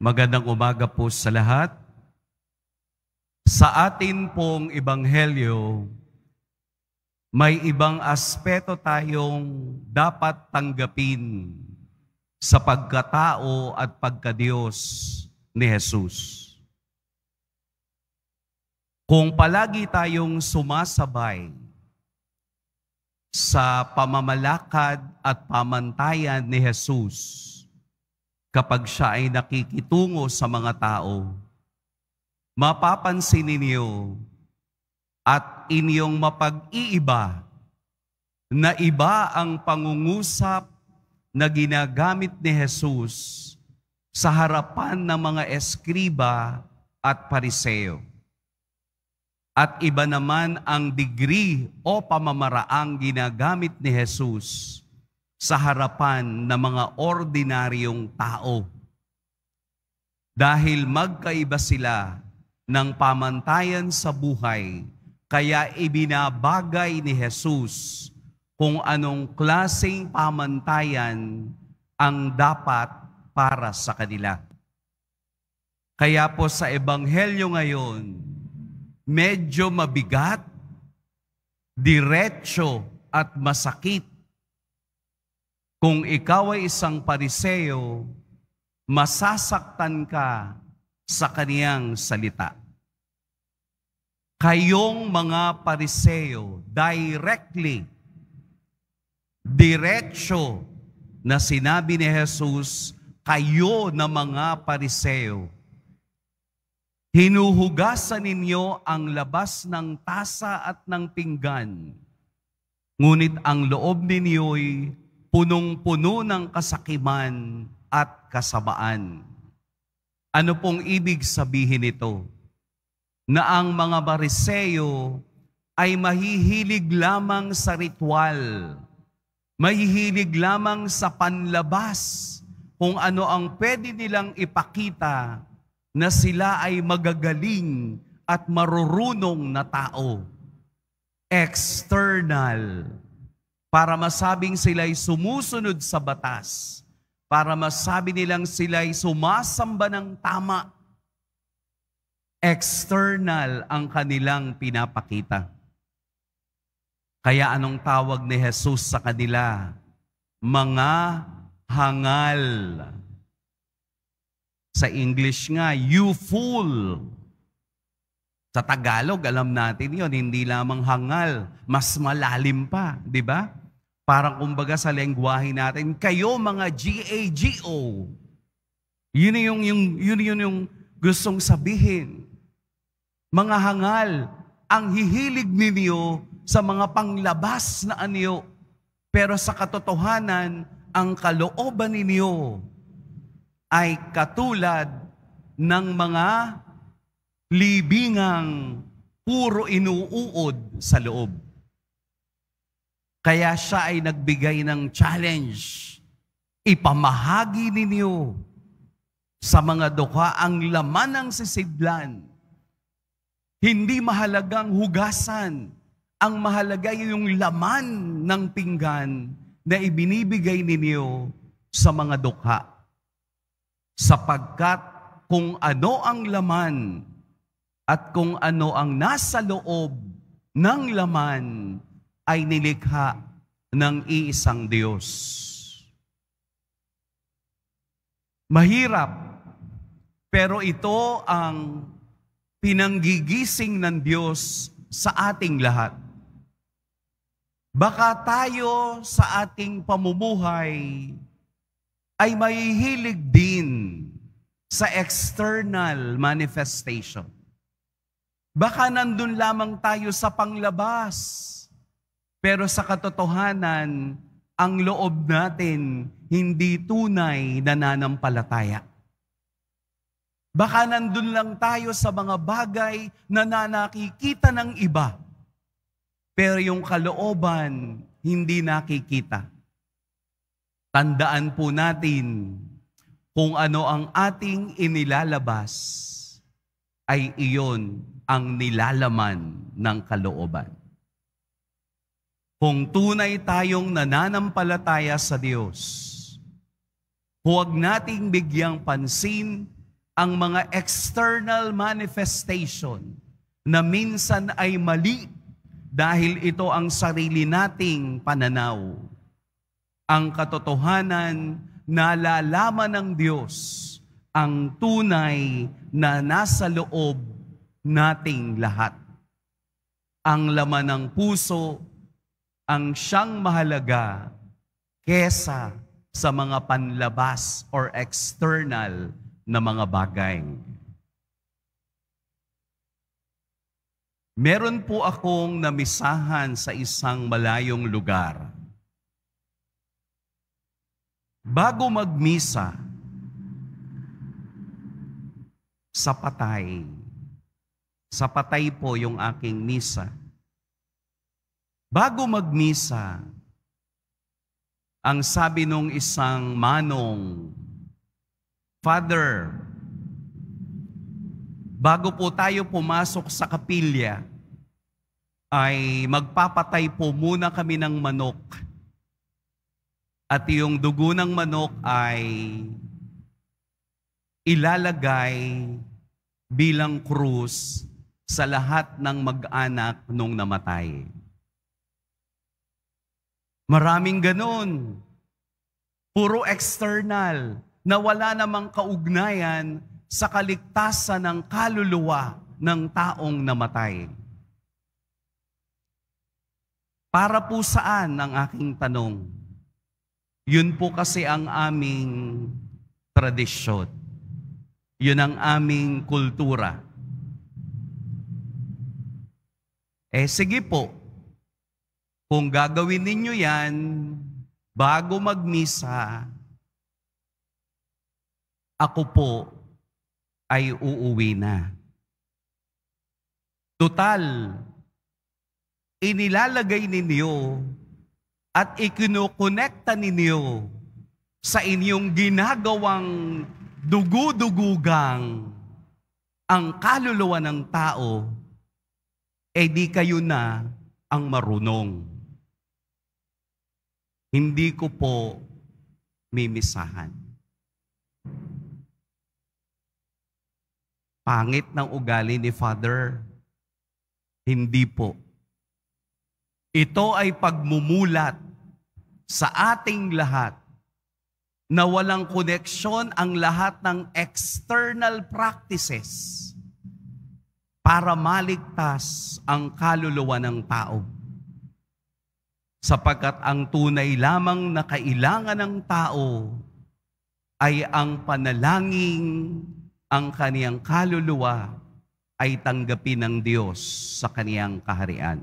Magandang umaga po sa lahat. Sa atin pong ebanghelyo, may ibang aspeto tayong dapat tanggapin sa pagkatao at pagkadiyos ni Jesus. Kung palagi tayong sumasabay sa pamamalakad at pamantayan ni Jesus, kapag siya ay nakikitungo sa mga tao, mapapansin ninyo at inyong mapag-iiba na iba ang pangungusap na ginagamit ni Jesus sa harapan ng mga eskriba at pariseo. At iba naman ang degree o pamamaraang ginagamit ni Jesus sa harapan ng mga ordinaryong tao. Dahil magkaiba sila ng pamantayan sa buhay, kaya ibinabagay ni Jesus kung anong klaseng pamantayan ang dapat para sa kanila. Kaya po sa ebanghelyo ngayon, medyo mabigat, diretso at masakit. Kung ikaw ay isang pariseo, masasaktan ka sa kaniyang salita. Kayong mga pariseo, diretso na sinabi ni Jesus, kayo na mga pariseo, hinuhugasan ninyo ang labas ng tasa at ng pinggan, ngunit ang loob ninyo'y punong-puno ng kasakiman at kasamaan. Ano pong ibig sabihin nito? Na ang mga pariseo ay mahihilig lamang sa ritual, mahihilig lamang sa panlabas, kung ano ang pwede nilang ipakita na sila ay magagaling at marurunong na tao. External, para masabing sila'y sumusunod sa batas, para masabi nilang sila'y sumasamba ng tama. External ang kanilang pinapakita. Kaya anong tawag ni Jesus sa kanila? Mga hangal. Sa English nga, you fool. Sa Tagalog, alam natin yon, hindi lamang hangal, mas malalim pa, di ba? Parang kumbaga sa lengguwahe natin, kayo mga GAGO. Yun yung gustong sabihin. Mga hangal, ang hihilig ninyo sa mga panglabas na anyo, pero sa katotohanan, ang kalooban ninyo ay katulad ng mga libingang puro inuuod sa loob. Kaya siya ay nagbigay ng challenge. Ipamahagi ninyo sa mga dukha ang laman ng sisidlan. Hindi mahalagang hugasan. Ang mahalaga yung laman ng pinggan na ibinibigay ninyo sa mga dukha. Sapagkat kung ano ang laman at kung ano ang nasa loob ng laman ay nilikha ng iisang Diyos. Mahirap, pero ito ang pinanggigising ng Diyos sa ating lahat. Baka tayo sa ating pamumuhay ay mahihilig din sa external manifestation. Baka nandun lamang tayo sa panglabas, pero sa katotohanan, ang loob natin hindi tunay na nananampalataya. Baka nandun lang tayo sa mga bagay na nakikita ng iba, pero yung kalooban hindi nakikita. Tandaan po natin, kung ano ang ating inilalabas, ay iyon ang nilalaman ng kalooban. Kung tunay tayong nananampalataya sa Diyos, huwag nating bigyang pansin ang mga external manifestation na minsan ay mali dahil ito ang sarili nating pananaw. Ang katotohanan na nalalaman ng Diyos ang tunay na nasa loob nating lahat. Ang laman ng puso ang siyang mahalaga kesa sa mga panlabas or external na mga bagay. Meron po akong namisahan sa isang malayong lugar. Bago magmisa, sa patay po yung aking misa. Bago magmisa, ang sabi nung isang manong, Father, bago po tayo pumasok sa kapilya, ay magpapatay po muna kami ng manok. At yung dugo ng manok ay ilalagay bilang krus sa lahat ng mag-anak nung namatay. Maraming ganun. Puro external na wala namang kaugnayan sa kaligtasan ng kaluluwa ng taong namatay. Para po saan ang aking tanong? Yun po kasi ang aming tradisyon. Yun ang aming kultura. Sige po, kung gagawin ninyo yan, bago magmisa, ako po ay uuwi na. Total, inilalagay ninyo at ikinukonekta ninyo sa inyong ginagawang dugu-dugugang ang kaluluwa ng tao, di kayo na ang marunong. Hindi ko po mimisahan. Pangit ng ugali ni Father. Hindi po. Ito ay pagmumulat sa ating lahat na walang koneksyon ang lahat ng external practices para maligtas ang kaluluwa ng tao. Sapagkat ang tunay lamang na kailangan ng tao ay ang panalangin, ang kaniyang kaluluwa ay tanggapin ng Diyos sa kaniyang kaharian.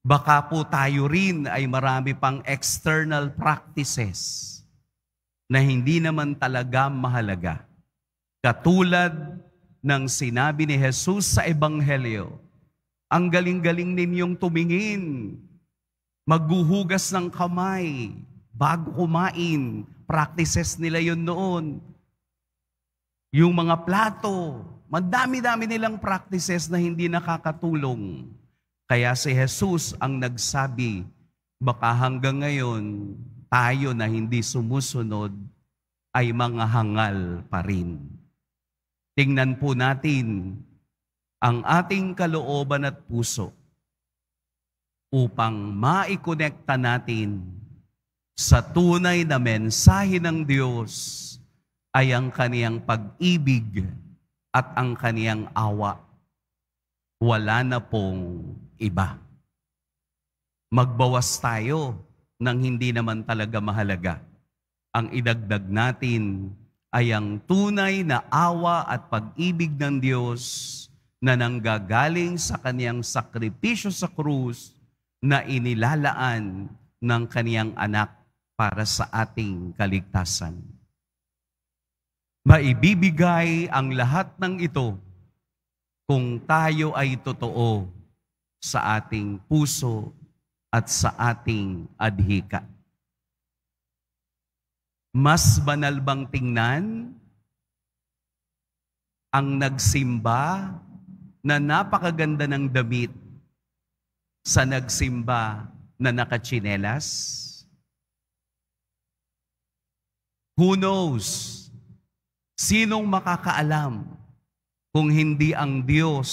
Baka po tayo rin ay marami pang external practices na hindi naman talaga mahalaga. Katulad ng sinabi ni Jesus sa Ebanghelyo, ang galing-galing ninyong tumingin, maghuhugas ng kamay bago kumain. Practices nila yun noon. Yung mga plato, madami-dami nilang practices na hindi nakakatulong. Kaya si Jesus ang nagsabi, baka hanggang ngayon, tayo na hindi sumusunod ay mga hangal pa rin. Tingnan po natin ang ating kalooban at puso upang maikonekta natin sa tunay na mensahe ng Diyos ay ang kaniyang pag-ibig at ang kaniyang awa. Wala na pong iba. Magbawas tayo ng hindi naman talaga mahalaga. Ang idagdag natin ay ang tunay na awa at pag-ibig ng Diyos na nanggagaling sa kaniyang sakripisyo sa krus na inilalaan ng kaniyang anak para sa ating kaligtasan. Maibibigay ang lahat ng ito kung tayo ay totoo sa ating puso at sa ating adhika. Mas banal bang tingnan ang nagsimba na napakaganda ng damit sa nagsimba na nakatsinelas? Who knows? Sinong makakaalam kung hindi ang Diyos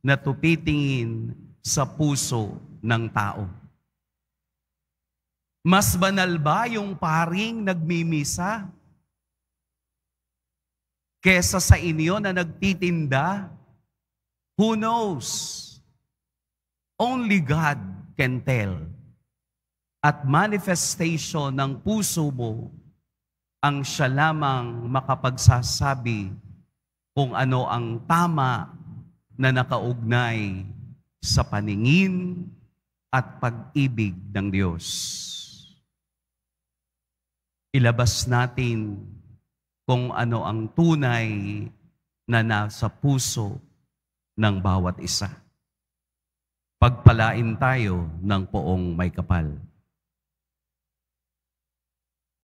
na tumitingin sa puso ng tao? Mas banal ba yung paring nagmimisa kesa sa inyo na nagtitinda? Who knows? Only God can tell. At manifestation ng puso mo ang siya lamang makapagsasabi kung ano ang tama na nakaugnay sa paningin at pag-ibig ng Diyos. Ilabas natin kung ano ang tunay na nasa puso ng bawat isa. Pagpalain tayo ng poong may kapal.